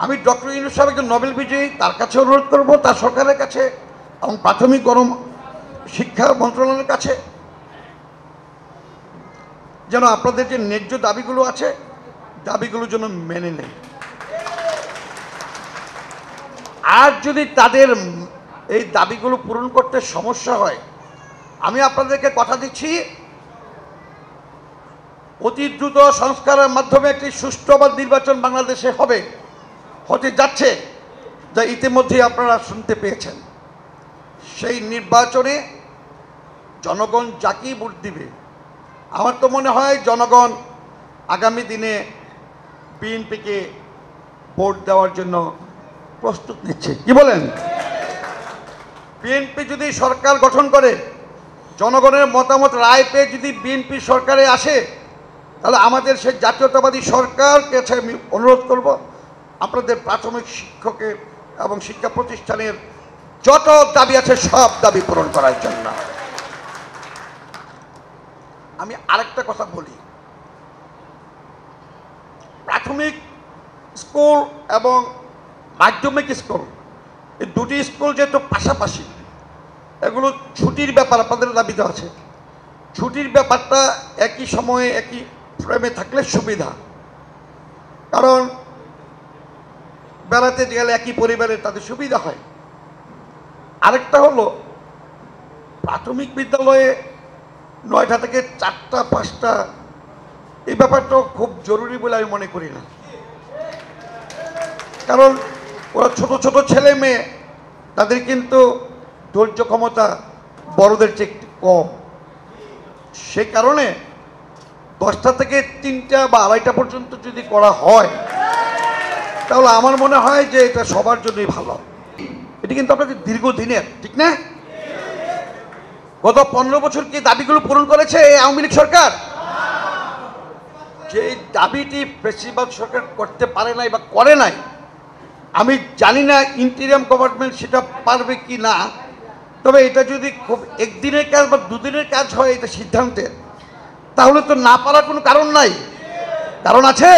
আমি ডক্টর ইউনূস সাহেব একজন নোবেল বিজয়ী, তার কাছে অনুরোধ করব, তার সরকারের কাছে এবং প্রাথমিক শিক্ষা মন্ত্রণালয়ের কাছে যেন আপনাদের যে ন্যায্য দাবিগুলো আছে দাবিগুলো যেন মেনে নেয়। আর যদি তাদের এই দাবিগুলো পূরণ করতে সমস্যা হয়, আমি আপনাদেরকে কথা দিচ্ছি অতি দ্রুত সংস্কারের মাধ্যমে একটি সুষ্ঠু নির্বাচন বাংলাদেশে হতে যাচ্ছে, যা ইতিমধ্যেই আপনারা শুনতে পেয়েছেন। সেই নির্বাচনে জনগণ যাকেই ভোট দিবে, আমার তো মনে হয় জনগণ আগামী দিনে বিএনপিকে ভোট দেওয়ার জন্য প্রস্তুত নিচ্ছে। কি বলেন? বিএনপি যদি সরকার গঠন করে, জনগণের মতামত রায় পেয়ে যদি বিএনপি সরকারে আসে, তাহলে আমাদের সেই জাতীয়তাবাদী সরকারকে কাছে আমি অনুরোধ করব আপনাদের প্রাথমিক শিক্ষকের এবং শিক্ষা প্রতিষ্ঠানের যত দাবি আছে সব দাবি পূরণ করার জন্য। আমি আরেকটা কথা বলি, প্রাথমিক স্কুল এবং মাধ্যমিক স্কুল এই দুটি স্কুল যেহেতু পাশাপাশি, এগুলো ছুটির ব্যাপার আপনাদের দাবিতে আছে। ছুটির ব্যাপারটা একই সময়ে একই ফ্রেমে থাকলে সুবিধা, কারণ বেড়াতে গেলে একই পরিবারের তাদের সুবিধা হয়। আরেকটা হলো প্রাথমিক বিদ্যালয়ে 9টা থেকে 4টা 5টা, এই ব্যাপারটাও খুব জরুরি বলে আমি মনে করি না, কারণ ওরা ছোট ছোট ছেলে মেয়ে, তাদের কিন্তু ধৈর্য ক্ষমতা বড়দের চেয়ে একটু কম। সে কারণে 10টা থেকে 3টা বা 2:30 পর্যন্ত যদি করা হয়, তাহলে আমার মনে হয় যে এটা সবার জন্যই ভালো। এটি কিন্তু আপনাদের দীর্ঘদিনের, ঠিক না? গত 15 বছর কি দাবিগুলো পূরণ করেছে এই আওয়ামী লীগ সরকার? যে দাবিটি বেশিরভাগ সরকার করতে পারে নাই বা করে নাই, আমি জানি না ইন্টিরিয়াম গভর্নমেন্ট সেটা পারবে কি না। তবে এটা যদি খুব একদিনের কাজ বা দুদিনের কাজ হয় এটা সিদ্ধান্তের, তাহলে তো না পারার কোনো কারণ নাই। কারণ আছে?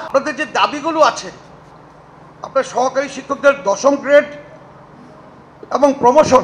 আপনাদের যে দাবিগুলো আছে, আপনার সহকারী শিক্ষকদের 10ম গ্রেড এবং প্রমোশন,